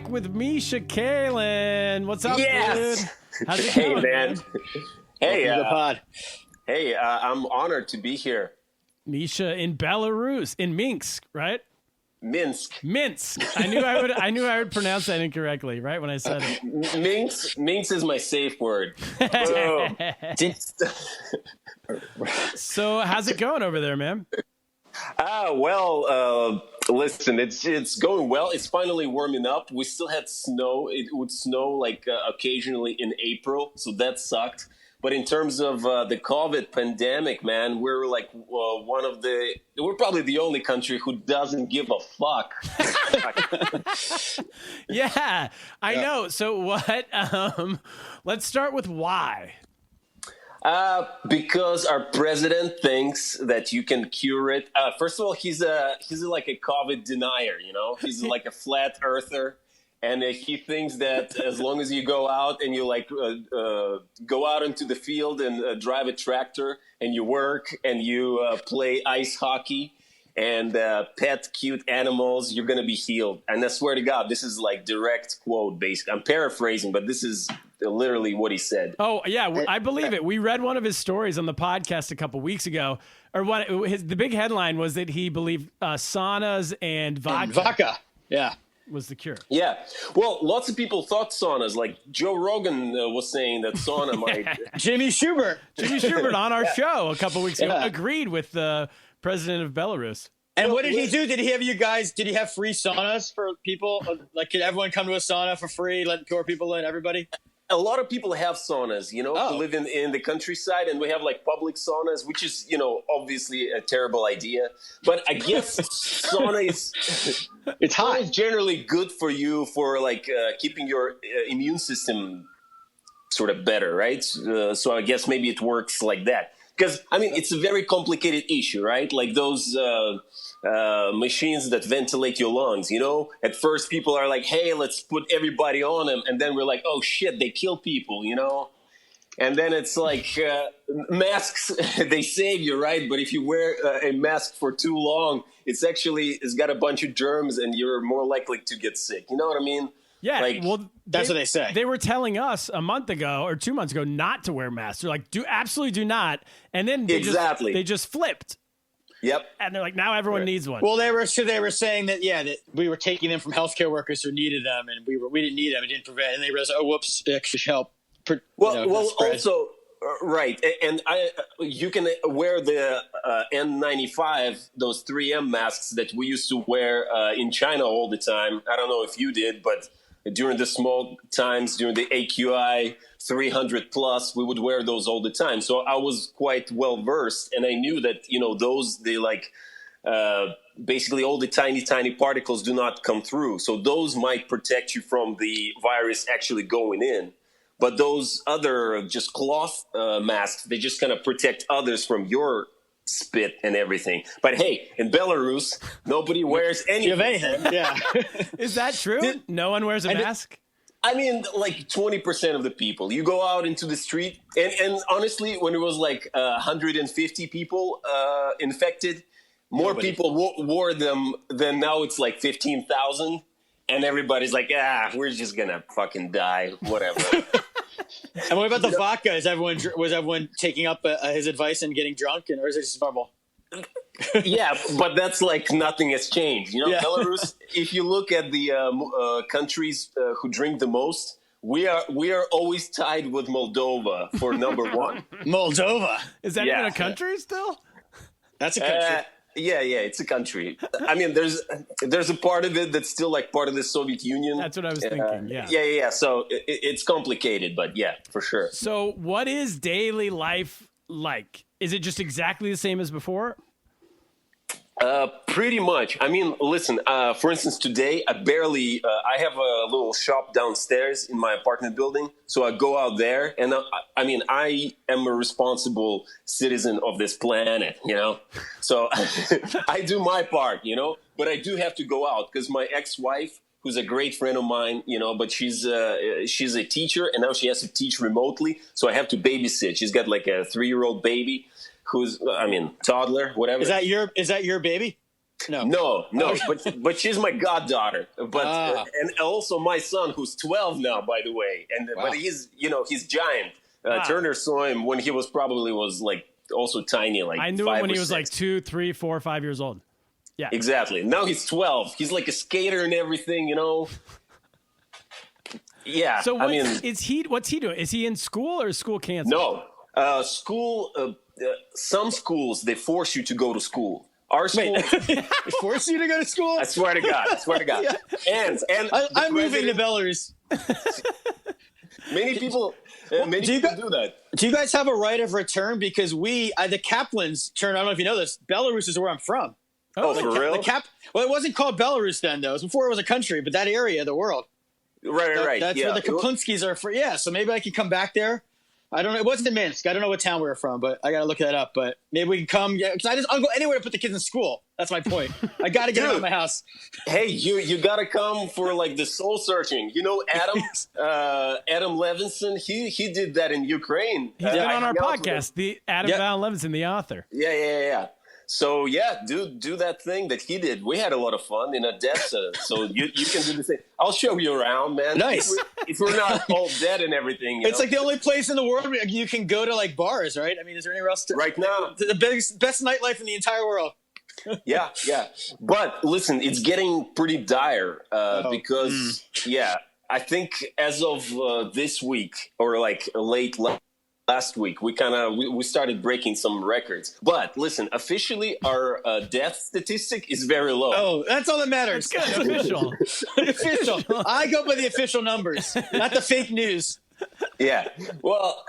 back with Misha Kalhin. What's up, Yes. dude? How's it Hey, going, man. Hey, Welcome to the pod. hey, I'm honored to be here. Misha in Belarus, in Minsk, right? Minsk. Minsk. I knew I would pronounce that incorrectly, right, when I said it. Minsk is my safe word. Boom. So, how's it going over there, man? Listen, it's going well. It's finally warming up. We still had snow. It would snow like occasionally in April, so that sucked. But in terms of the COVID pandemic, man, we're like we're probably the only country who doesn't give a fuck. Yeah, I know. So what? Let's start with why. Because our president thinks that you can cure it. First of all, he's like a COVID denier, you know? He's like a flat earther. And he thinks that as long as you go out and you go out into the field and drive a tractor and you work and you play ice hockey and pet cute animals, you're going to be healed. And I swear to God, this is like direct quote basically. I'm paraphrasing, but this is literally what he said. Oh, yeah, I believe it. We read one of his stories on the podcast a couple weeks ago. Or the big headline was that he believed saunas and vodka. Yeah. Was the cure. Yeah. Well, lots of people thought saunas, like Joe Rogan was saying that sauna might. Jimmy Schubert on our show a couple weeks ago agreed with the president of Belarus. And what did he do? Did he have free saunas for people? Like, could everyone come to a sauna for free, let poor people in, everybody? A lot of people have saunas, you know, who live in the countryside, and we have like public saunas, which is, you know, obviously a terrible idea. But I guess sauna it's hot. It's generally good for you for like keeping your immune system sort of better, right? So I guess maybe it works like that. Because, I mean, it's a very complicated issue, right? Like those machines that ventilate your lungs, you know? At first, people are like, hey, let's put everybody on them. And then we're like, oh, shit, they kill people, you know? And then it's like masks, they save you, right? But if you wear a mask for too long, it's got a bunch of germs and you're more likely to get sick. You know what I mean? Yeah, well, that's what they say. They were telling us a month ago or 2 months ago not to wear masks. They're like, absolutely do not. And then they just flipped. Yep. And they're like, now everyone needs one. Well, they were saying that that we were taking them from healthcare workers who needed them, and we didn't need them. It didn't prevent. And they realized, oh, whoops, it actually helped. Also. Right, and you can wear the N95, those 3M masks that we used to wear in China all the time. I don't know if you did, but during the small times, during the AQI 300 plus, we would wear those all the time. So I was quite well versed, and I knew that, you know, basically all the tiny particles do not come through. So those might protect you from the virus actually going in. But those other just cloth masks, they just kind of protect others from your spit and everything. But hey, in Belarus, nobody wears anything. Yeah. Is that true? No one wears a mask? I mean, like 20% of the people. You go out into the street, and honestly, when it was like 150 people infected, more people wore them than now it's like 15,000. And everybody's like, we're just going to fucking die, whatever. And what about the vodka? Was everyone taking up his advice and getting drunk, or is it just normal? Yeah, but that's like nothing has changed. You know, Belarus, if you look at the countries who drink the most, we are always tied with Moldova for number one. Moldova? Is that even a country still? That's a country. Yeah, it's a country. I mean, there's a part of it that's still like part of the Soviet Union. That's what I was thinking, yeah. Yeah. So it's complicated, but yeah, for sure. So what is daily life like? Is it just exactly the same as before? Pretty much. I mean, listen, for instance, today I have a little shop downstairs in my apartment building. So I go out there and I am a responsible citizen of this planet, you know? So I do my part, you know, but I do have to go out because my ex-wife, who's a great friend of mine, you know, but she's a teacher and now she has to teach remotely. So I have to babysit. She's got like a 3-year-old baby. Toddler, whatever. Is that your baby? No, but she's my goddaughter. But and also my son, who's 12 now, by the way. And but he's giant. Turner saw him when he was like also tiny, like I knew him when he was like 2, 3, 4, 5 years old. Yeah, exactly. Now he's 12. He's like a skater and everything, Yeah. So what's he doing? Is he in school or is school canceled? No, school. Some schools they force you to go to school. Our school force you to go to school. I swear to God. Yeah. And I'm moving to Belarus. Many people do that. Do you guys have a right of return? Because the Kaplans turn. I don't know if you know this. Belarus is where I'm from. Oh, for real? Well, it wasn't called Belarus then, though. It was before it was a country, but that area of the world. Right. That's where the Kaplinskis are for. Yeah, so maybe I could come back there. I don't know. It wasn't in Minsk. I don't know what town we were from, but I got to look that up. But maybe we can come. Yeah, because I'll go anywhere to put the kids in school. That's my point. I got to get out of my house. Hey, you got to come for like the soul searching. Adam Levinson, he did that in Ukraine. He's been on our podcast. The Adam Van Levinson, the author. Yeah. So do that thing that he did. We had a lot of fun in Odessa. So you can do the same. I'll show you around, man. Nice. If we're not all dead and everything. It's like the only place in the world where you can go to like bars, right? I mean, is there anywhere else? Right now, the best nightlife in the entire world. Yeah. But listen, it's getting pretty dire because I think as of this week or like late last week, we started breaking some records. But listen, officially, our death statistic is very low. Oh, that's all that matters. That's good. Official. Official. I go by the official numbers, not the fake news. Yeah. Well,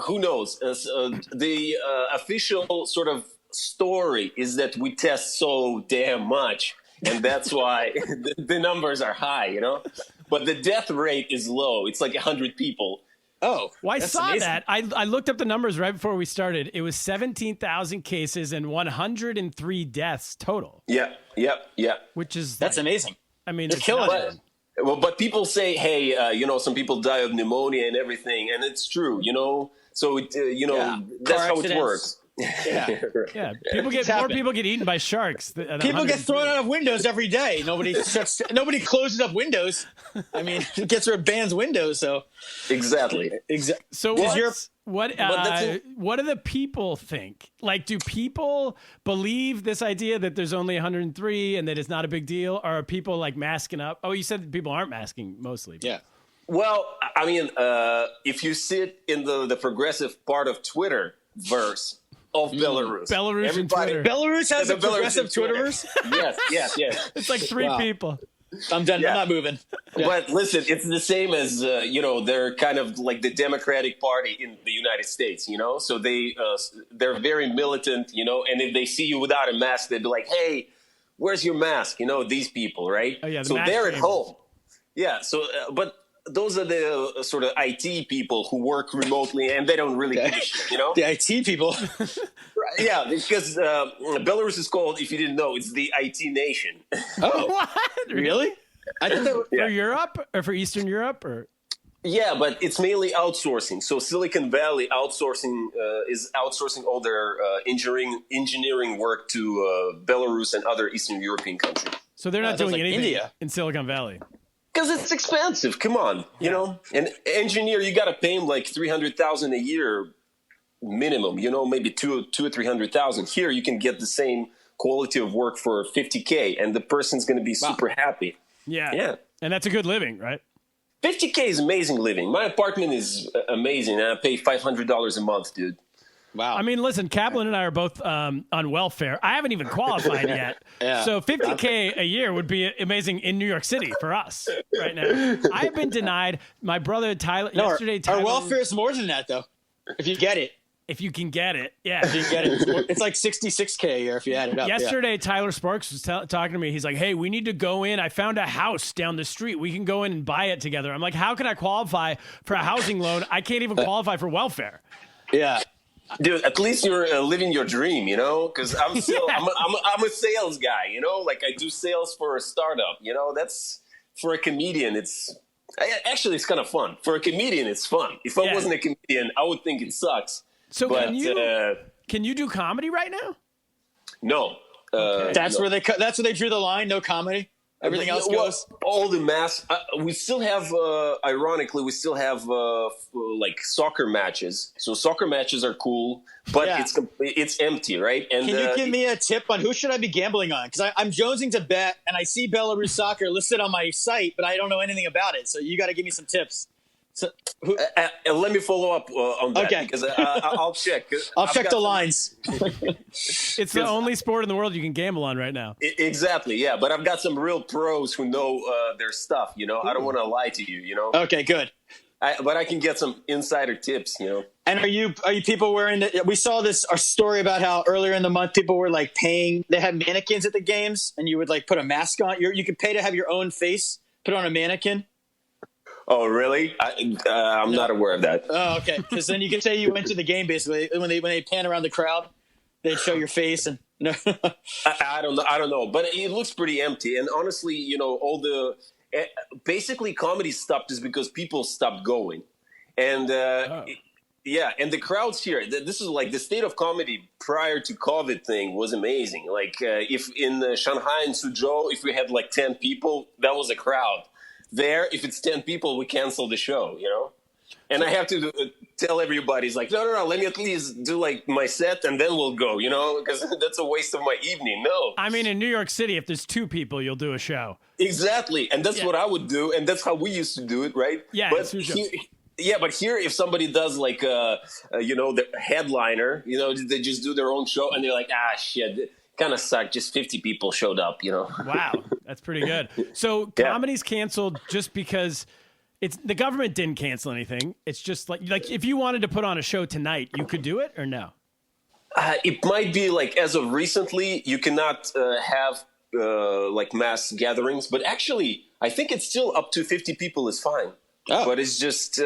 who knows? The official sort of story is that we test so damn much, and that's why the numbers are high, But the death rate is low. It's like 100 people. Oh, well, I saw amazing. that. I looked up the numbers right before we started. It was 17,000 cases and 103 deaths total. Yeah. Which is that's amazing. I mean, they're killing it. But people say, hey, some people die of pneumonia and everything, and it's true, So that's how it works. Yeah. More people get eaten by sharks. People get thrown out of windows every day. Nobody closes up windows. I mean, it gets rid of bans windows. So exactly. So what do the people think? Like, do people believe this idea that there's only 103 and that it's not a big deal? Or are people like masking up? Oh, you said that people aren't masking mostly. Yeah. Well, I mean, if you sit in the progressive part of Twitter verse of Belarus. Belarus has a progressive Twitterverse? Yes. It's like three people. I'm done. Yeah. I'm not moving. Yeah. But listen, it's the same as, they're kind of like the Democratic Party in the United States, So they're very militant, and if they see you without a mask, they'd be like, hey, where's your mask? These people, right? Oh, yeah, so they're at home. Yeah, so, but those are the sort of IT people who work remotely and they don't really give a shit, The IT people. Yeah, because Belarus is called, if you didn't know, it's the IT nation. Oh, what? Really? I thought that was for Europe or for Eastern Europe or? Yeah, but it's mainly outsourcing. So Silicon Valley is outsourcing all their engineering work to Belarus and other Eastern European countries. So they're not doing like anything India. in Silicon Valley. Because it's expensive. Come on, An engineer, you got to pay him like $300,000 a year minimum. Maybe two or 300,000. Here, you can get the same quality of work for $50K, and the person's going to be super happy. Yeah, and that's a good living, right? $50K is amazing living. My apartment is amazing, and I pay $500 a month, dude. Wow. I mean, listen, Kaplan and I are both on welfare. I haven't even qualified yet. Yeah. So $50K a year would be amazing in New York City for us right now. I've been denied. My brother Tyler yesterday. Our welfare is more than that, though. If you get it. If you can get it, yeah. If you get it. It's like $66K a year if you add it up. Yesterday, Tyler Sparks was talking to me. He's like, hey, we need to go in. I found a house down the street. We can go in and buy it together. I'm like, how can I qualify for a housing loan? I can't even qualify for welfare. Yeah. Dude, at least you're living your dream, because I'm still I'm a sales guy, like I do sales for a startup, that's for a comedian. It's kind of fun. For a comedian, it's fun. If I wasn't a comedian, I would think it sucks. So can you do comedy right now? No, Okay. That's where they drew the line. No comedy. Everything else goes. All the masks. We still have, ironically, like soccer matches. So soccer matches are cool, but it's empty, right? And can you give me a tip on who should I be gambling on? Because I'm jonesing to bet, and I see Belarus soccer listed on my site, but I don't know anything about it. So you got to give me some tips. So, let me follow up on that, okay. Because I'll check. I'll check the lines. It's the only sport in the world you can gamble on right now. Exactly, yeah. But I've got some real pros who know their stuff. I don't want to lie to you. Okay, good. But I can get some insider tips. And are you people wearing? We saw our story about how earlier in the month people were like paying. They had mannequins at the games, and you would like put a mask on. You could pay to have your own face put on a mannequin. Oh, really? I'm not aware of that. Oh, okay. Because then you can say you went to the game, basically. When they pan around the crowd, they'd show your face. And I don't know. But it looks pretty empty. And honestly, all the basically comedy stopped is because people stopped going. And yeah, and the crowds here, this is like the state of comedy prior to COVID thing was amazing. Like if in Shanghai and Suzhou, if we had like 10 people, that was a crowd. There, if it's 10 people, we cancel the show, And I have to tell everybody, it's like, no, let me at least do like my set and then we'll go, because that's a waste of my evening. No. I mean, in New York City, if there's 2 people, you'll do a show. Exactly. And that's what I would do. And that's how we used to do it, right? Yeah. But but here, if somebody does like, the headliner, they just do their own show and they're like, shit. Kind of sucked. Just 50 people showed up, Wow, that's pretty good. So comedy's canceled just because the government didn't cancel anything. It's just like if you wanted to put on a show tonight, you could do it or no? It might be like as of recently, you cannot have like mass gatherings, but actually, I think it's still up to 50 people is fine. Oh. But it's just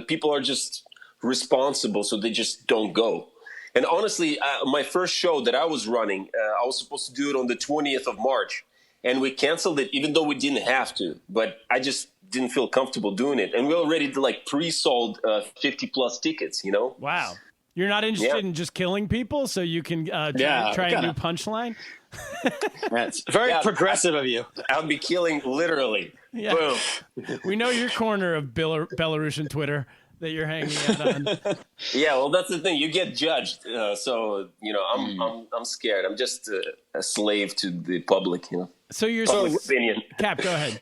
people are just responsible, so they just don't go. And honestly, my first show that I was running, I was supposed to do it on the 20th of March. And we canceled it even though we didn't have to. But I just didn't feel comfortable doing it. And we already pre-sold 50-plus tickets, Wow. You're not interested in just killing people so you can try a new punchline? That's very progressive of you. I'll be killing literally. Yeah. Boom. We know your corner of Belarusian Twitter that you're hanging out on. Yeah, well, that's the thing. You get judged, so I'm scared. I'm just a slave to the public, So you're opinion. Cap, go ahead.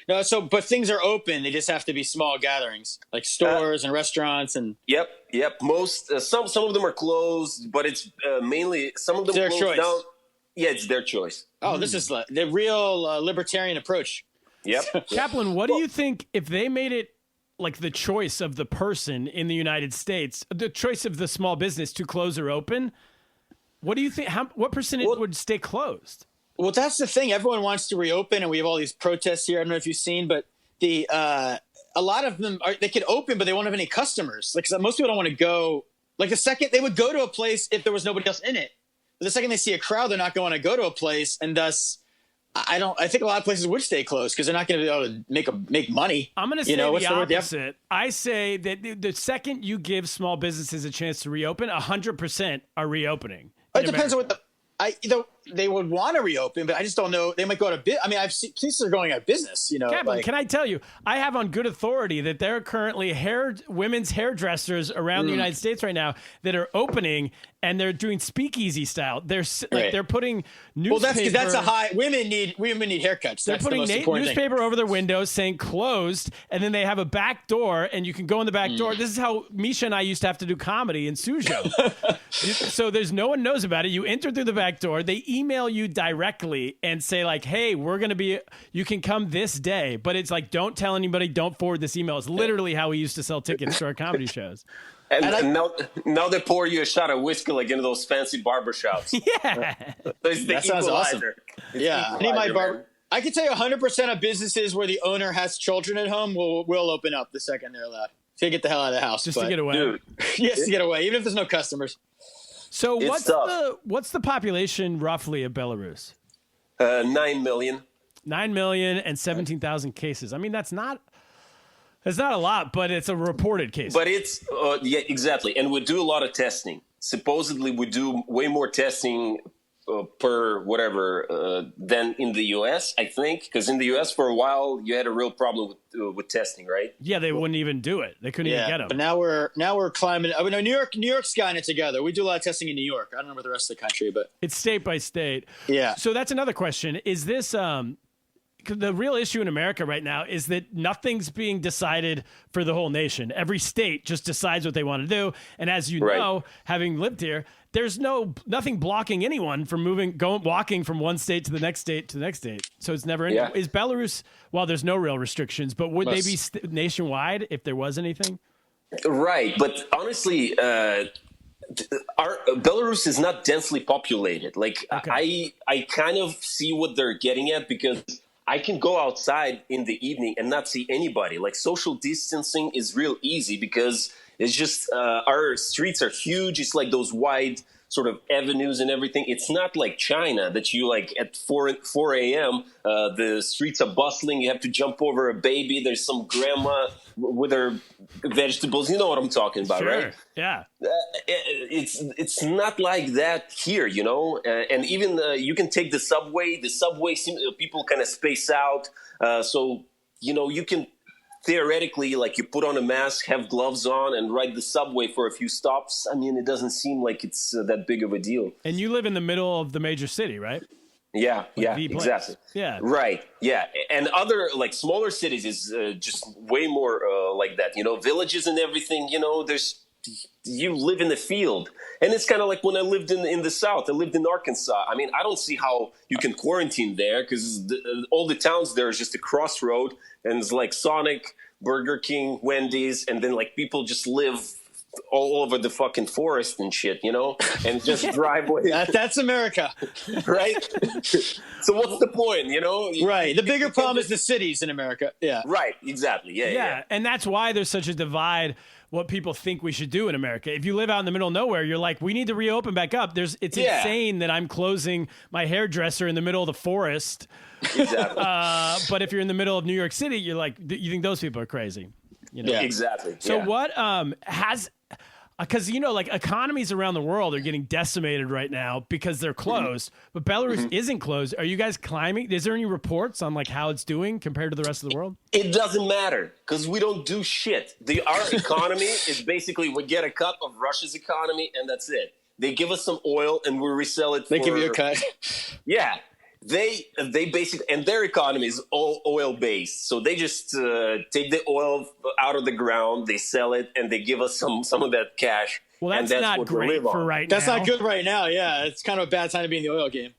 No, but things are open. They just have to be small gatherings, like stores and restaurants and. Yep. Most some of them are closed, but it's mainly some of them their closed choice. down. Yeah, it's their choice. Oh, this is the real libertarian approach. Yep. Kaplan, what do you think if they made it like the choice of the person in the United States, the choice of the small business to close or open? What do you think? What percentage would stay closed? Well, that's the thing. Everyone wants to reopen, and we have all these protests here. I don't know if you've seen, but a lot of them they could open, but they won't have any customers. Like most people don't want to go. Like the second they would go to a place if there was nobody else in it. But the second they see a crowd, they're not going to go to a place, and thus. I think a lot of places would stay closed because they're not going to be able to make money. I'm going to say the opposite. I say that the second you give small businesses a chance to reopen, 100% are reopening. It depends on what they would want to reopen, but I just don't know. They might go out of business. I mean, I've seen places are going out of business. Kaplan, can I tell you? I have on good authority that there are currently women's hairdressers around the United States right now that are opening. And they're doing speakeasy style. They're they're putting newspaper. Well, that's because that's a high. Women need haircuts. They're putting newspaper over their windows saying closed, and then they have a back door, and you can go in the back door. This is how Misha and I used to have to do comedy in Suzhou. So there's no one knows about it. You enter through the back door. They email you directly and say like, "Hey, we're gonna be. You can come this day," but it's like, don't tell anybody. Don't forward this email. It's literally how we used to sell tickets to our comedy shows. And now they pour you a shot of whiskey like into those fancy barbershops. Yeah. That sounds awesome. Yeah. I need my barber. I can tell you 100% of businesses where the owner has children at home will open up the second they're allowed. To get the hell out of the house. Just to get away. Dude. Yes, to get away, even if there's no customers. So what's the population roughly of Belarus? 9 million. 9 million and 17,000 cases. I mean, that's not a lot, but it's a reported case. But it's, exactly. And we do a lot of testing. Supposedly we do way more testing per whatever than in the U.S., I think. Because in the U.S. for a while, you had a real problem with testing, right? Yeah, they wouldn't even do it. They couldn't even get them. But now we're climbing. I mean, New York's gotten it together. We do a lot of testing in New York. I don't know about the rest of the country, but it's state by state. Yeah. So that's another question. Is this the real issue in America right now is that nothing's being decided for the whole nation. Every state just decides what they want to do. And as you know, having lived here, there's nothing blocking anyone from walking from one state to the next state to the next state. So it's never ending. Is Belarus, well, there's no real restrictions, but would they be nationwide if there was anything? Right. But honestly, Belarus is not densely populated. Like, I kind of see what they're getting at, because I can go outside in the evening and not see anybody. Like, social distancing is real easy because it's just our streets are huge. It's like those wide sort of avenues and everything. It's not like China that you like at 4 a.m. The streets are bustling. You have to jump over a baby. There's some grandma with her vegetables. You know what I'm talking about, right? Yeah. It's not like that here, you know. And even you can take the subway. The subway, people kind of space out. So, you know, you can theoretically, like, you put on a mask, have gloves on, and ride the subway for a few stops. I mean, it doesn't seem like it's that big of a deal. And you live in the middle of the major city, right? Yeah, exactly. Yeah. Right, yeah. And other, like, smaller cities is just way more like that. You know, villages and everything, you know, you live in the field. And it's kind of like when I lived in the South. I lived in Arkansas. I mean, I don't see how you can quarantine there, because all the towns there is just a crossroad, and it's like Sonic, Burger King, Wendy's, and then like people just live all over the fucking forest and shit, you know, and just drive away. That's America, right? So what's the point, you know? Right. The bigger problem is the cities in America. Yeah. Right. Exactly. Yeah. And that's why there's such a divide. What people think we should do in America. If you live out in the middle of nowhere, you're like, we need to reopen back up. It's insane that I'm closing my hairdresser in the middle of the forest. Exactly. But if you're in the middle of New York City, you're like, you think those people are crazy. You know? Yeah, exactly. So what because, you know, like, economies around the world are getting decimated right now because they're closed, but Belarus isn't closed. Are you guys climbing? Is there any reports on like how it's doing compared to the rest of the world? It doesn't matter, because we don't do shit. Our economy is basically, we get a cut of Russia's economy, and that's it. They give us some oil and we resell it. They give you a cut. Yeah. They basically, and their economy is all oil based. So they just take the oil out of the ground, they sell it, and they give us some of that cash. Well, that's not great for right now. That's not good right now. Yeah, it's kind of a bad time to be in the oil game.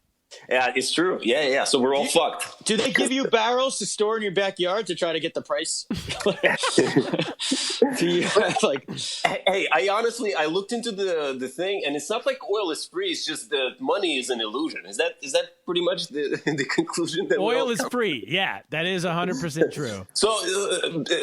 Yeah, it's true. Yeah. So we're all fucked. Do they give you barrels to store in your backyard to try to get the price? Hey, I looked into the thing, and it's not like oil is free. It's just the money is an illusion. Is that pretty much the conclusion? That oil is free. Yeah, that is 100% true. So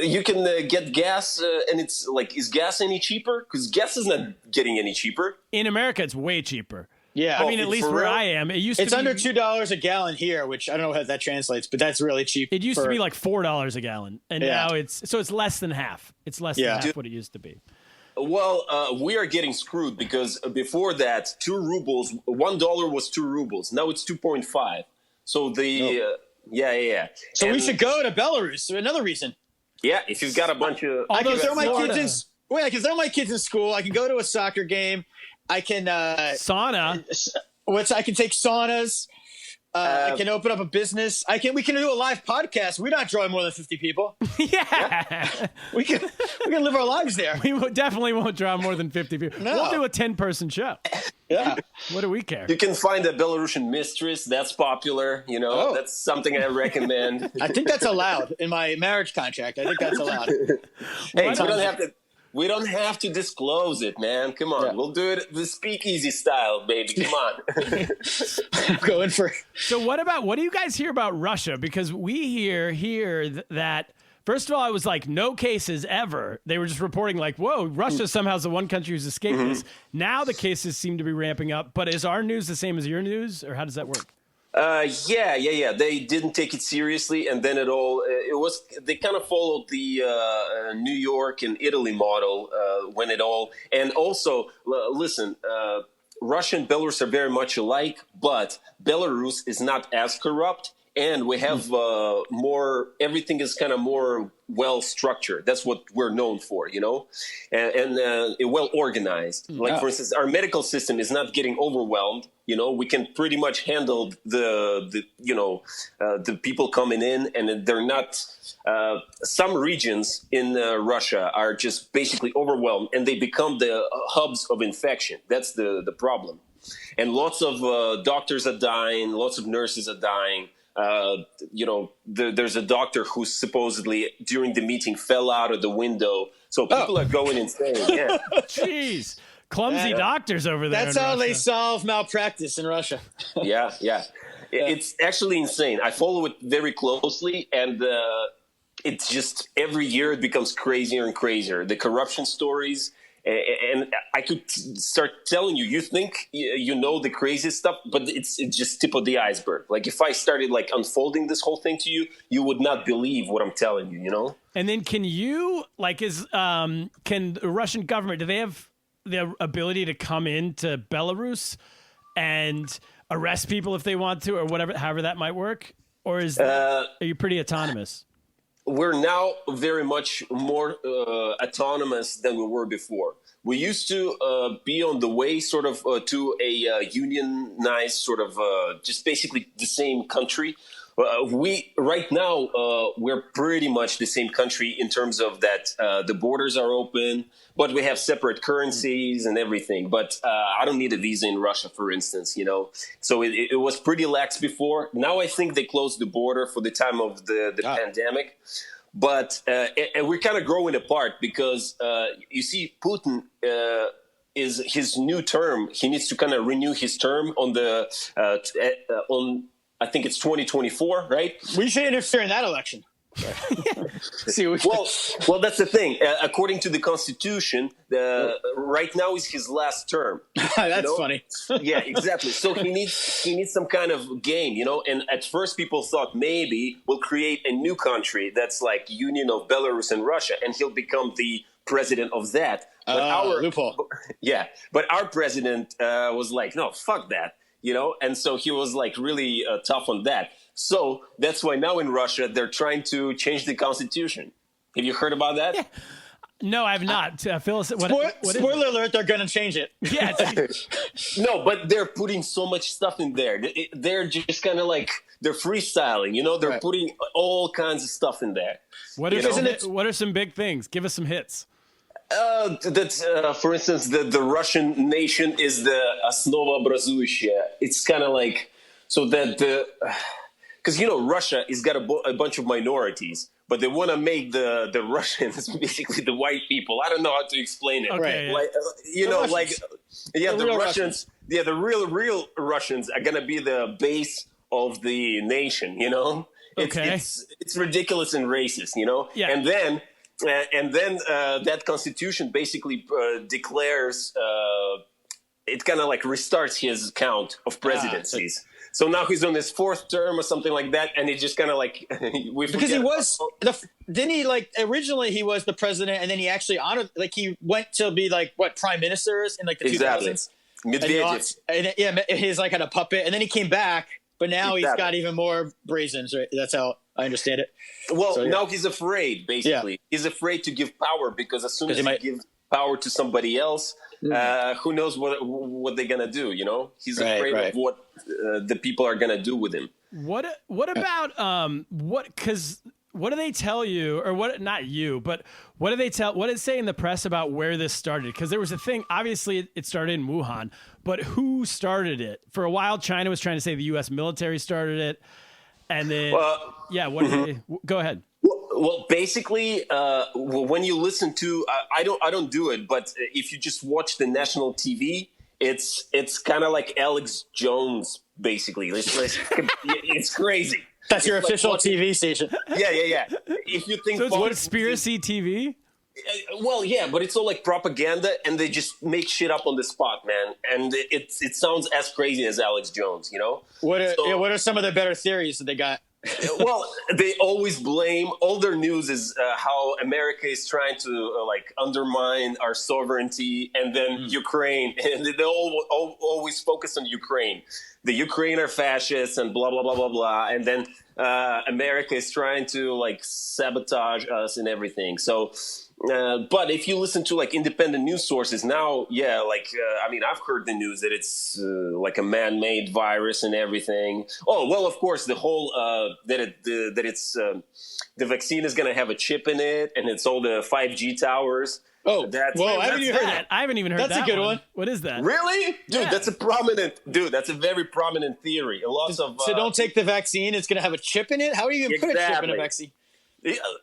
you can get gas, and it's like, is gas any cheaper? Because gas is not getting any cheaper. In America, it's way cheaper. Yeah, I mean, at least where I am, it's under $2 a gallon here, which I don't know how that translates, but that's really cheap. It used to be like $4 a gallon, and now it's less than half. It's less than half what it used to be. Well, we are getting screwed, because before that, 2 rubles, $1 was 2 rubles. Now it's 2.5. So yeah. So we should go to Belarus. Another reason. Yeah, if you've got a bunch of, I can throw my kids in school. I can go to a soccer game. I can sauna. I can take saunas. I can open up a business. We can do a live podcast. We're not drawing more than 50 people. Yeah. We can live our lives there. We definitely won't draw more than 50 people. No. We'll do a 10-person show. Yeah. What do we care? You can find a Belarusian mistress. That's popular. You know, that's something I recommend. I think that's allowed in my marriage contract. I think that's allowed. Hey, we don't have to disclose it, man. Come on. Yeah. We'll do it the speakeasy style, baby. Come on. I'm going for. So what do you guys hear about Russia? Because we hear that, first of all, it was like no cases ever. They were just reporting like, whoa, Russia somehow is the one country who's escaped this. Now the cases seem to be ramping up. But is our news the same as your news, or how does that work? Yeah. They didn't take it seriously, and then they kind of followed the New York and Italy model and also, listen, Russia and Belarus are very much alike, but Belarus is not as corrupt. And we have everything is kind of more well structured. That's what we're known for, and well organized. Like, for instance, our medical system is not getting overwhelmed. We can pretty much handle the people coming in, and they're not. Some regions in Russia are just basically overwhelmed, and they become the hubs of infection. That's the problem. And lots of doctors are dying, lots of nurses are dying. There's a doctor who supposedly during the meeting fell out of the window. So people are going insane. Yeah. Jeez. Clumsy doctors over there. That's how they solve malpractice in Russia. Yeah. It's actually insane. I follow it very closely, and it's just every year it becomes crazier and crazier. The corruption stories. And I could start telling you, you think you know the craziest stuff, but it's just tip of the iceberg. Like, if I started unfolding this whole thing to you, you would not believe what I'm telling you, And then can you, can the Russian government, do they have the ability to come into Belarus and arrest people if they want to, or however that might work? Or are you pretty autonomous? We're now very much more autonomous than we were before. We used to be on the way sort of to a unionized sort of just basically the same country. Right now, we're pretty much the same country in terms of that the borders are open, but we have separate currencies and everything. But I don't need a visa in Russia, for instance, So it was pretty lax before. Now I think they closed the border for the time of the pandemic. But and we're kind of growing apart because, you see, Putin is his new term. He needs to kind of renew his term on I think it's 2024, right? We should interfere in that election. Well, that's the thing. According to the Constitution, right now is his last term. That's funny. Yeah, exactly. So he needs some kind of game, And at first, people thought maybe we'll create a new country that's like union of Belarus and Russia, and he'll become the president of that. But loophole. Yeah, but our president was like, no, fuck that. And so he was really tough on that. So that's why now in Russia, they're trying to change the constitution. Have you heard about that? Yeah. No, I've not. Phyllis, spoiler alert, they're going to change it. Yeah. No, but they're putting so much stuff in there. They're just kind of they're freestyling, they're putting all kinds of stuff in there. What are some big things? Give us some hits. For instance, the Russian nation is the основа образующая. It's kind of so that because Russia has got a bunch of minorities, but they want to make the Russians basically the white people. I don't know how to explain it. Okay. The Russians. Yeah, the real Russians are gonna be the base of the nation. It's ridiculous and racist. Yeah. And then that constitution basically declares it kind of restarts his count of presidencies. So now he's on his fourth term or something like that, and it just kind of because he was didn't he originally he was the president, and then he actually honored he went to be prime ministers in the 2000s. Medvedev. He's had a puppet, and then he came back, but now he's got even more brazens. Right? That's how I understand it. Well, now he's afraid. Basically, he's afraid to give power because as soon as he gives power to somebody else, who knows what they're gonna do? He's afraid of what the people are gonna do with him. What about Because what do they tell you, or what? Not you, but what do they tell? What did it say in the press about where this started? Because there was a thing. Obviously, it started in Wuhan, but who started it? For a while, China was trying to say the U.S. military started it, and then go ahead. Well, basically, when you listen to, I don't do it, but if you just watch the national TV, it's kind of like Alex Jones, basically. It's crazy. That's your official TV station. Yeah. If you think so, it's conspiracy TV. Well, yeah, but it's all propaganda, and they just make shit up on the spot, man. And it sounds as crazy as Alex Jones, What are some of the better theories that they got? Well, they always blame. All their news is how America is trying to undermine our sovereignty, and then Ukraine, and they always focus on Ukraine. The Ukraine are fascists and blah blah blah blah blah, and then America is trying to sabotage us and everything. So. But if you listen to independent news sources now, I've heard the news that it's a man-made virus and everything. Oh well, of course, the whole the vaccine is going to have a chip in it, and it's all the 5G towers. Oh, I haven't even heard that. I haven't even heard that. That's a good one. What is that? Really, dude? Yeah. That's a very prominent theory. So don't take the vaccine. It's going to have a chip in it. How do you even put a chip in a vaccine?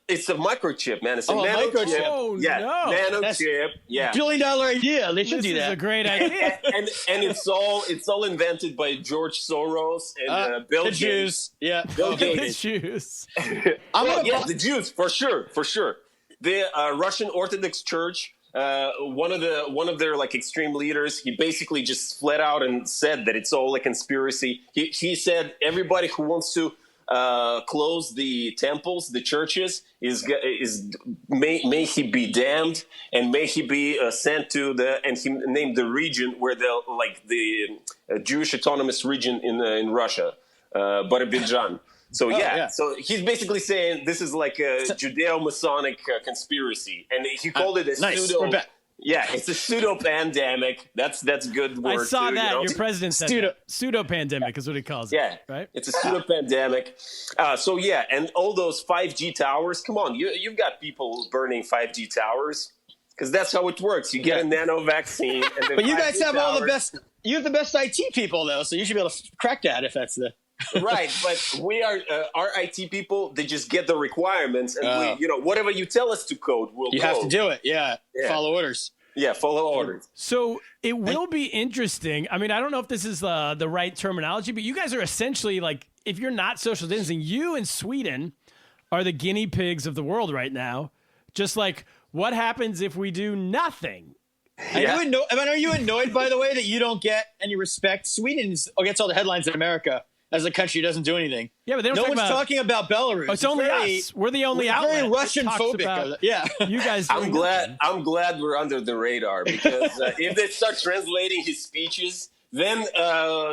It's a microchip, man. It's a microchip. Oh, yeah, no. Nanochip. Yeah, $1 billion idea. They should do that. This is a great idea. and it's all invented by George Soros and Bill Gates. Jews. Yeah, Bill The Gates. Jews. The Jews for sure. The Russian Orthodox Church. One of their extreme leaders, he basically just flat out and said that it's all a conspiracy. He said everybody who wants to close the temples, the churches, may he be damned, and may he be sent to and he named the region where the Jewish autonomous region in Russia, Azerbaijan. So so he's basically saying this is like a Judeo-Masonic conspiracy, and he called it a pseudo. Yeah, it's a pseudo-pandemic. That's good word. I saw too, that. You know? Your president said that. Pseudo-pandemic is what he calls it. Yeah, right? It's a pseudo-pandemic. And all those 5G towers, come on, you've got people burning 5G towers because that's how it works. You get a nano vaccine. And then but you guys have all the best. You have the best IT people, though, so you should be able to crack that if that's the... Right, but we are our IT people. They just get the requirements, and whatever you tell us to code, we'll code. You have to do it. Yeah. Follow orders. Yeah, follow orders. So it will be interesting. I mean, I don't know if this is the right terminology, but you guys are essentially if you're not social distancing, you and Sweden are the guinea pigs of the world right now. Just what happens if we do nothing? Yeah. Are you annoyed, by the way, that you don't get any respect? Sweden gets all the headlines in America as a country doesn't do anything. Yeah, but they don't no one's talking about Belarus. Oh, it's only us. We're the only outlet. Very Russian phobic. Yeah, you guys. I'm glad we're under the radar because if they start translating his speeches, then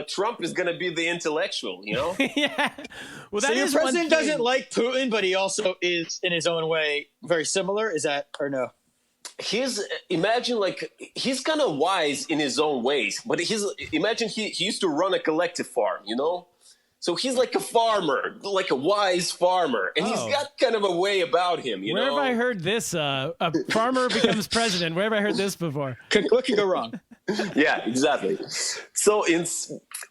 Trump is going to be the intellectual. You know? Yeah. Well, so your president doesn't like Putin, but he also is in his own way very similar. Is that or no? He's kind of wise in his own ways, but imagine he used to run a collective farm, you know? So he's like a farmer, like a wise farmer, and he's got kind of a way about him, you know? Where have I heard this? A farmer becomes president. Where have I heard this before? What could go wrong? Yeah, exactly. So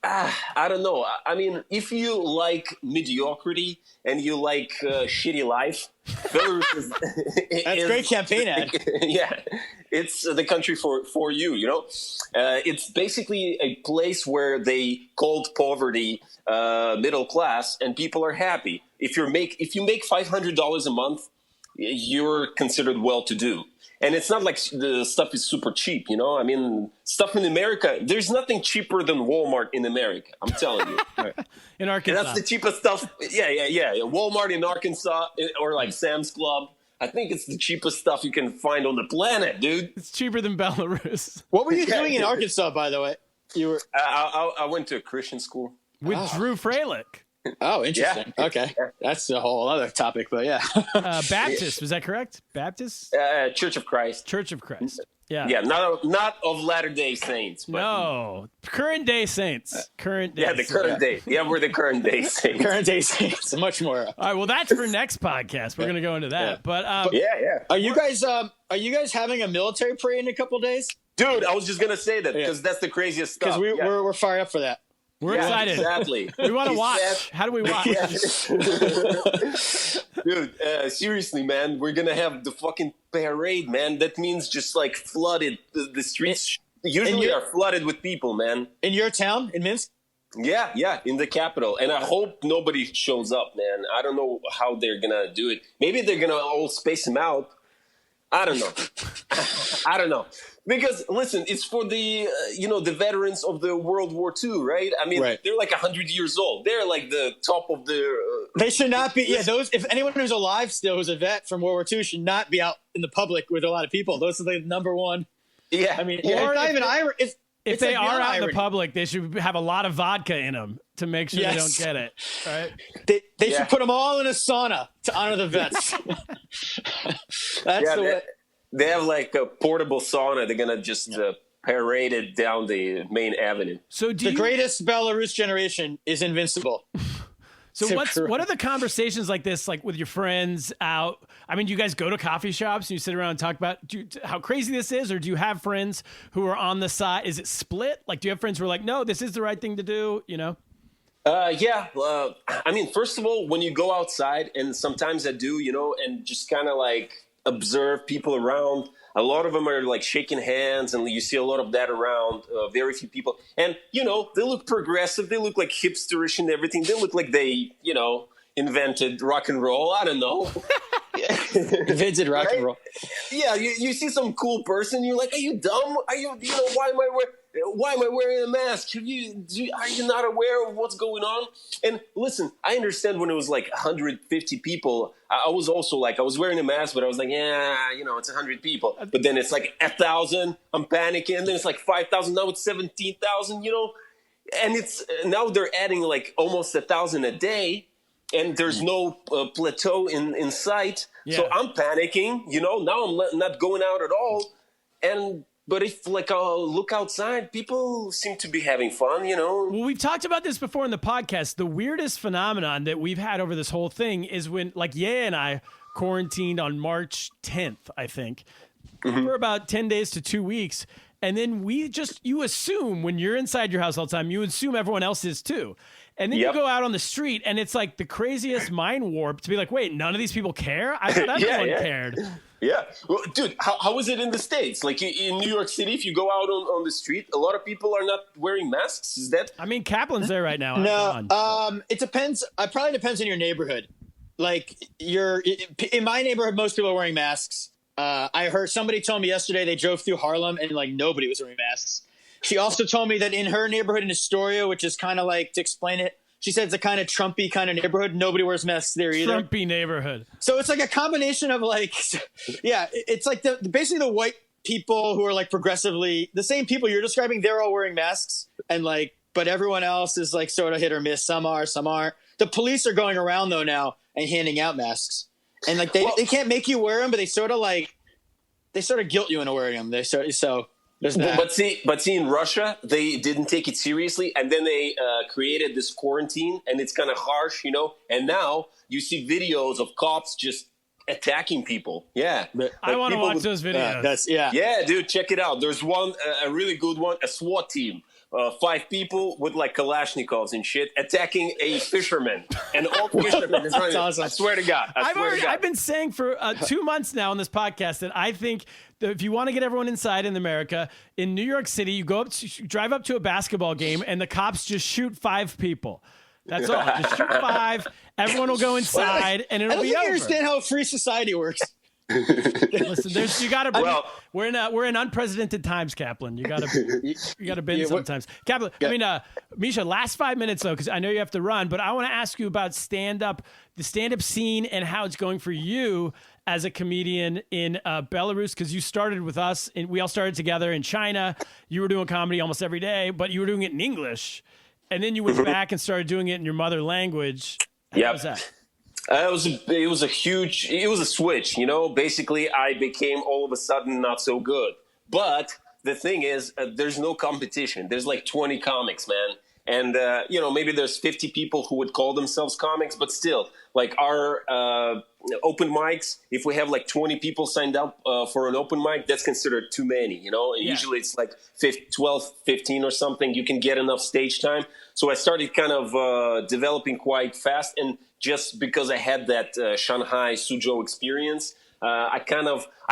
I don't know. I mean, if you like mediocrity and you like shitty life, Belarus is that's a great campaign ad. Yeah, it's the country for you. You know, it's basically a place where they called poverty middle class, and people are happy. If you make $500 a month, you're considered well-to-do. And it's not like the stuff is super cheap, you know? I mean, stuff in America, there's nothing cheaper than Walmart in America. I'm telling you. In Arkansas. And that's the cheapest stuff. Yeah. Walmart in Arkansas or Sam's Club. I think it's the cheapest stuff you can find on the planet, dude. It's cheaper than Belarus. What were you doing in Arkansas, by the way? You were. I went to a Christian school. With Drew Freilich. Oh, interesting. Yeah. Okay. That's a whole other topic, but yeah. Baptist, was that correct? Baptist? Church of Christ. Church of Christ. Yeah. Yeah, not of Latter-day Saints. But no. Current day saints. Yeah, the current day. Yeah, we're the current day saints. Current day saints. Much more. All right, well, that's for next podcast. We're going to go into that. Yeah. But yeah. Are you guys having a military parade in a couple of days? Dude, I was just going to say that because that's the craziest stuff. Because we're fired up for that. We're excited. Exactly. We want to watch. How do we watch? Dude, seriously, man, we're going to have the fucking parade, man. That means just flooded. The streets usually are flooded with people, man. In your town, in Minsk? Yeah, in the capital. And I hope nobody shows up, man. I don't know how they're going to do it. Maybe they're going to all space them out. I don't know. I don't know. Because, listen, it's for the, the veterans of the World War II, right? I mean, They're like 100 years old. They're like the top of their... they should not be... Yeah, those. If anyone who's alive still, who's a vet from World War II, should not be out in the public with a lot of people. Those are the number one... Yeah. I mean, or not even Irish... If they are out in the public, they should have a lot of vodka in them to make sure they don't get it. Right? They should put them all in a sauna to honor the vets. That's the way. They have like a portable sauna. They're gonna just parade it down the main avenue. So the greatest Belarus generation is invincible. So what are the conversations like this, like with your friends out? I mean, do you guys go to coffee shops and you sit around and talk about how crazy this is? Or do you have friends who are on the side? Is it split? Like, do you have friends who are like, no, this is the right thing to do, Yeah. I mean, first of all, when you go outside, and sometimes I do, and just kind of like observe people around, a lot of them are like shaking hands, and you see a lot of that around, very few people. And, they look progressive. They look like hipsterish and everything. They look like they, invented rock and roll. I don't know. Invented rock and roll. Yeah, you see some cool person, you're like, are you dumb? Are you, why am I wearing a mask? Are you not aware of what's going on? And listen, I understand when it was like 150 people, I was also like, I was wearing a mask, but I was like, it's 100 people. But then it's like 1,000, I'm panicking. And then it's like 5,000, now it's 17,000, And it's now they're adding like almost 1,000 a day. And there's no plateau in sight. Yeah. So I'm panicking, now I'm not going out at all. But if like I look outside, people seem to be having fun, Well, we've talked about this before in the podcast. The weirdest phenomenon that we've had over this whole thing is when like Ye and I quarantined on March 10th, I think, for about 10 days to 2 weeks. And then you assume when you're inside your house all the time, you assume everyone else is too. And then you go out on the street, and it's like the craziest mind warp to be like, wait, none of these people care? I thought everyone cared. Yeah. Well, dude, how is it in the States? Like in New York City, if you go out on the street, a lot of people are not wearing masks. Is that? I mean, Kaplan's there right now. No, it depends. It probably depends on your neighborhood. Like in my neighborhood, most people are wearing masks. I heard somebody told me yesterday they drove through Harlem and like nobody was wearing masks. She also told me that in her neighborhood in Astoria, which is kind of like, to explain it, she said it's a kind of Trumpy kind of neighborhood. Nobody wears masks there either. Trumpy neighborhood. So it's like a combination of like, it's like basically the white people who are like progressively, the same people you're describing, they're all wearing masks. And like, but everyone else is like sort of hit or miss. Some are, some aren't. The police are going around though now and handing out masks. And like they can't make you wear them, but they sort of guilt you into wearing them. So there's that. But see, in Russia, they didn't take it seriously, and then they created this quarantine, and it's kind of harsh, And now you see videos of cops just attacking people. Yeah, I want to watch those videos. Yeah, dude, check it out. There's one, a really good one, a SWAT team. 5 people with like Kalashnikovs and shit attacking a fisherman, and all fishermen is running. Awesome. I swear to God. I've been saying for 2 months now on this podcast that I think that if you want to get everyone inside in America, in New York City, you drive up to a basketball game and the cops just shoot 5 people. That's all. Just shoot 5. Everyone will go inside and it'll be over. I don't think you understand how a free society works. Listen, you gotta. We're in unprecedented times, Kaplan. You gotta bend sometimes, Kaplan. Yeah. I mean, Misha. Last 5 minutes though, because I know you have to run, but I want to ask you about the stand-up scene, and how it's going for you as a comedian in Belarus. Because you started with us, and we all started together in China. You were doing comedy almost every day, but you were doing it in English, and then you went back and started doing it in your mother language. How was that? It was a switch, Basically, I became all of a sudden not so good. But the thing is, there's no competition. There's like 20 comics, man. And, maybe there's 50 people who would call themselves comics, but still, like our open mics, if we have like 20 people signed up for an open mic, that's considered too many, And usually it's like 12, 15 or something. You can get enough stage time. So I started kind of developing quite fast. And just because I had that Shanghai Suzhou experience, I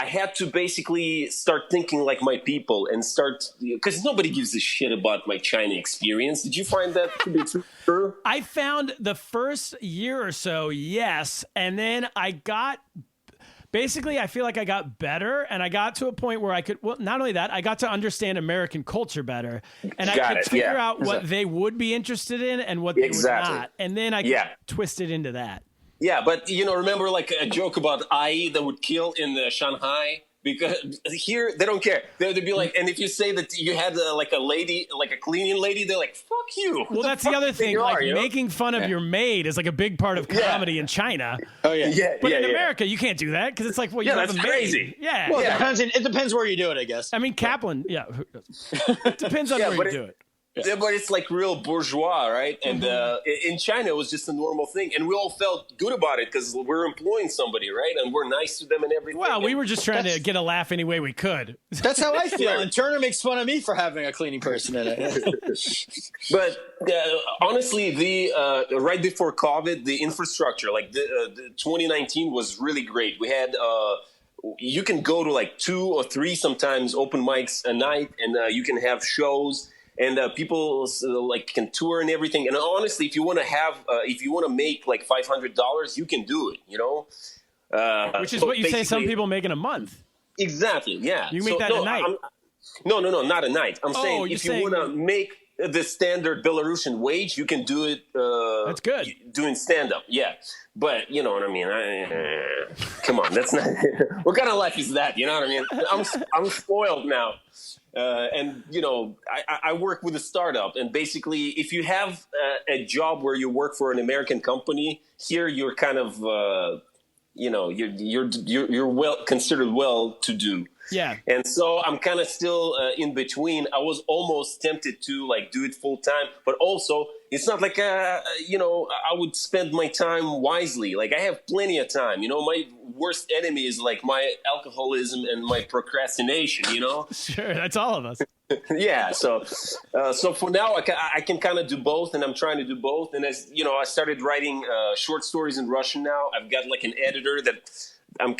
had to basically start thinking like my people and because nobody gives a shit about my China experience. Did you find that to be true? I found the first year or so, yes. And then I got basically, I feel like I got better, and I got to a point where I could. Well, not only that, I got to understand American culture better, and I could figure out what they would be interested in and what they would not, and then I could twist it into that. Yeah, but remember like a joke about IE that would kill in Shanghai? Because here they don't care. They'd be like, and if you say that you had like a lady, like a cleaning lady, they're like, "Fuck you." Well, that's the other thing. Like making fun of your maid is like a big part of comedy in China. Oh yeah, but in America, you can't do that because it's like, well, you have a maid. Crazy. Yeah, well, it depends where you do it, I guess. I mean, Kaplan. Yeah, it depends on where you do it. Yeah, but it's like real bourgeois, right? And in China, it was just a normal thing. And we all felt good about it because we're employing somebody, right? And we're nice to them and everything. Well, we were just trying to get a laugh any way we could. That's how I feel. And Turner makes fun of me for having a cleaning person in it. But honestly, right before COVID, the infrastructure, like the 2019 was really great. We had... you can go to like 2 or 3 sometimes open mics a night, and you can have shows. And people like can tour and everything. And honestly, if you want to make like $500, you can do it. Which is what you say some people make in a month. Exactly. Yeah. You make that a night. No, not a night. I'm saying if you want to make the standard Belarusian wage, you can do it. That's good. Doing stand up. Yeah. But you know what I mean. Come on, that's not. What kind of life is that? You know what I mean? I'm spoiled now. And I work with a startup, and basically, if you have a job where you work for an American company, here you're kind of, you're considered well to do. Yeah. And so I'm kind of still in between. I was almost tempted to like do it full time, but also it's not like I would spend my time wisely. Like I have plenty of time. My worst enemy is like my alcoholism and my procrastination. Sure, that's all of us. Yeah. So for now, I can kind of do both, and I'm trying to do both. And as I started writing short stories in Russian now. I've got like an editor that. I'm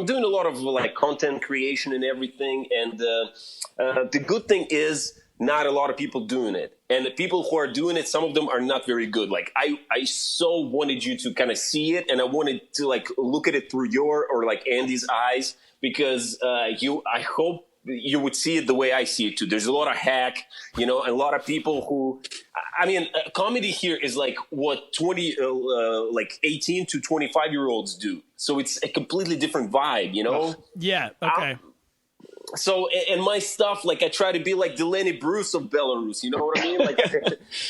doing a lot of like content creation and everything. And the good thing is not a lot of people doing it. And the people who are doing it, some of them are not very good. Like I so wanted you to kind of see it, and I wanted to like look at it through your or like Andy's eyes, because I hope you would see it the way I see it too. There's a lot of hack, a lot of people who, comedy here is like what 18 to 25-year-olds do. So it's a completely different vibe, Yeah. Okay. So, and my stuff, like I try to be like the Lenny Bruce of Belarus. You know what I mean? Like,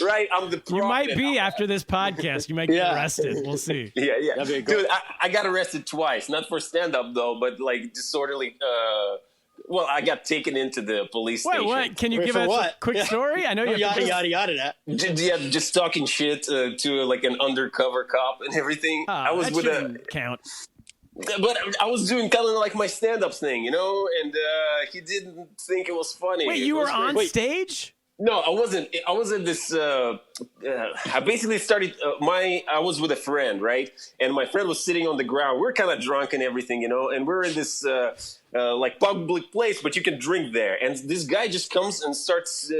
right? I'm the prophet. You might be after this podcast. You might get arrested. We'll see. Yeah. Dude, I got arrested twice. Not for stand-up, though, but like disorderly... Well, I got taken into the police station. What? Can you give us a quick story? I know you're yada. Yeah, just talking shit to like an undercover cop and everything. I was with count. But I was doing kind of like my stand-up thing, and he didn't think it was funny. Wait, you were on stage? No, I wasn't. I was in this. I basically started. I was with a friend, right? And my friend was sitting on the ground. We're kind of drunk and everything, and we're in this like public place, but you can drink there. And this guy just comes and starts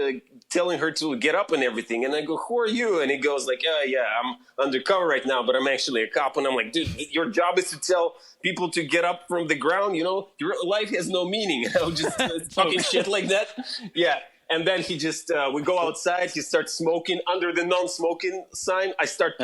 telling her to get up and everything. And I go, "Who are you?" And he goes like, "Yeah, I'm undercover right now, but I'm actually a cop." And I'm like, "Dude, your job is to tell people to get up from the ground. Your life has no meaning." I was just talking shit like that. Yeah. And then he just, we go outside, he starts smoking under the non-smoking sign. I start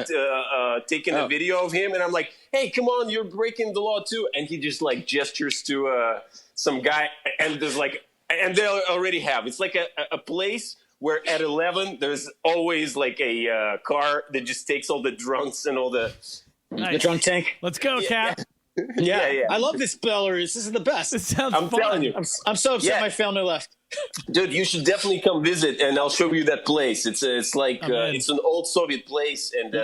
taking a video of him, and I'm like, "Hey, come on, you're breaking the law too." And he just like gestures to some guy, and there's like, and they already have. It's like a place where at 11, there's always like a car that just takes all the drunks and all the... Nice. The drunk tank. Let's go, Cap. Yeah. I love this Belarus. This is the best. This sounds I'm fun. telling you. I'm so upset my family left. Dude, you should definitely come visit, and I'll show you that place. It's like it's an old Soviet place, and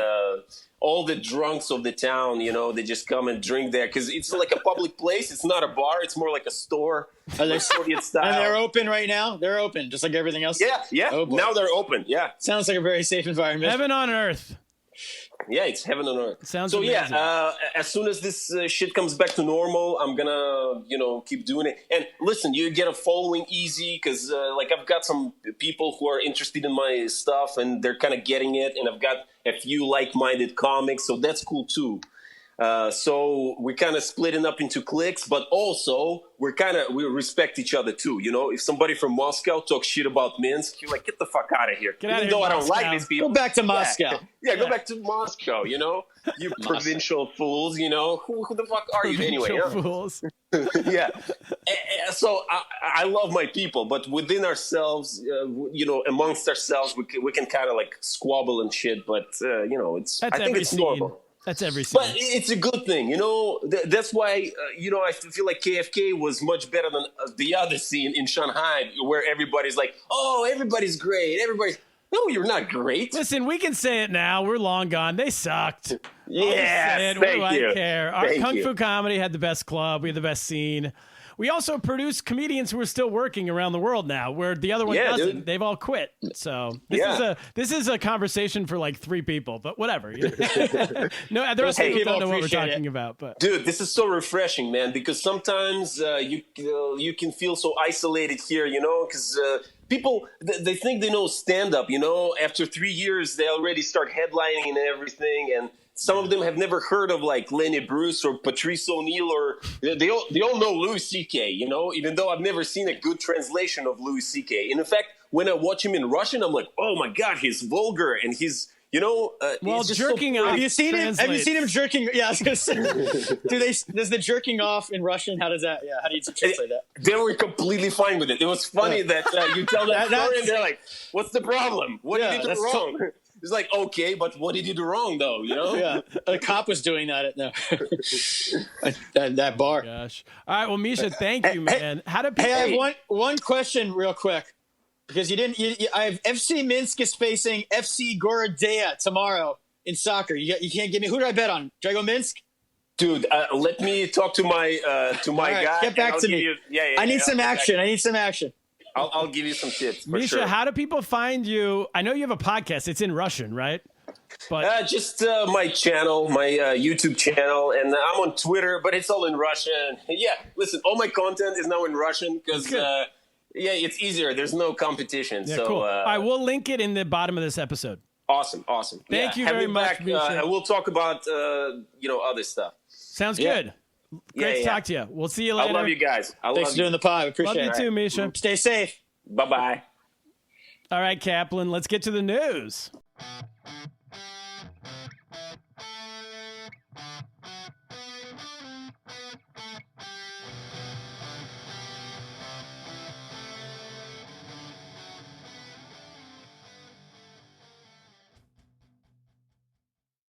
all the drunks of the town, they just come and drink there because it's like a public place. It's not a bar; it's more like a store. Are they Soviet style? And they're open right now. They're open, just like everything else. Yeah. Oh, now they're open. Yeah, sounds like a very safe environment. Heaven on earth. Yeah, it's heaven on earth. Sounds so amazing. Yeah, as soon as this shit comes back to normal, I'm gonna keep doing it. And listen, you get a following easy because like I've got some people who are interested in my stuff and they're kind of getting it, and I've got a few like-minded comics, so that's cool too. So we're kind of splitting up into cliques, but also we respect each other too. You know, if somebody from Moscow talks shit about Minsk, you're like, get the fuck out of here. Even though I don't like these people. Go back to Moscow. Yeah, go back to Moscow, you know? You provincial fools, you know? Who the fuck are you anyway? Fools. Yeah. So I love my people, but within ourselves, you know, amongst ourselves, we can kind of like squabble and shit, but, you know, I think it's normal. That's every scene. But it's a good thing, you know. That's why, you know, I feel like KFK was much better than the other scene in Shanghai, where everybody's like, "Oh, everybody's great. Everybody's." No, you're not great. Listen, we can say it now. We're long gone. They sucked. Yeah, what do I care? Our Kung Fu Comedy had the best club. We had the best scene. We also produce comedians who are still working around the world now, where the other one doesn't. Dude. They've all quit. So this is a conversation for like 3 people, but whatever. No, the rest of people don't know what we're talking about. But dude, this is so refreshing, man, because sometimes you can feel so isolated here, you know, because people, they think they know stand-up, you know. After 3 years, they already start headlining and everything, and some of them have never heard of like Lenny Bruce or Patrice O'Neill, or they all know Louis C.K., you know, even though I've never seen a good translation of Louis C.K. And in fact, when I watch him in Russian, I'm like, oh my God, he's vulgar and he's, you know, well, jerking off. Have you seen him jerking? Yeah, I was gonna say, does the jerking off in Russian? How does that? Yeah, how do you translate that? They were completely fine with it. It was funny that you tell that story and they're like, what's the problem? What did you do wrong? It's like, okay, but what did you do wrong, though? You know? Yeah, a cop was doing that at that bar. Gosh. All right, well, Misha, thank you, man. How do people? Hey, I have one question, real quick, because you didn't. I have FC Minsk is facing FC Gorodaya tomorrow in soccer. You can't give me. Who do I bet on? Do I go Minsk? Dude, let me talk to my guy. Get back to me. I need some action. I need some action. I'll give you some tips. Misha, sure. How do people find you? I know you have a podcast. It's in Russian, right? But just my channel, my YouTube channel, and I'm on Twitter, but it's all in Russian. Yeah, listen, all my content is now in Russian because it's easier. There's no competition. Yeah, so cool. All right, we'll link it in the bottom of this episode. Awesome. Thank you very much, Misha. We'll talk about other stuff. Sounds good. Great to talk to you. We'll see you later. I love you guys. Thanks for doing the pod. Appreciate it. Love you too, Misha. Stay safe. Bye-bye. All right, Kaplan, let's get to the news.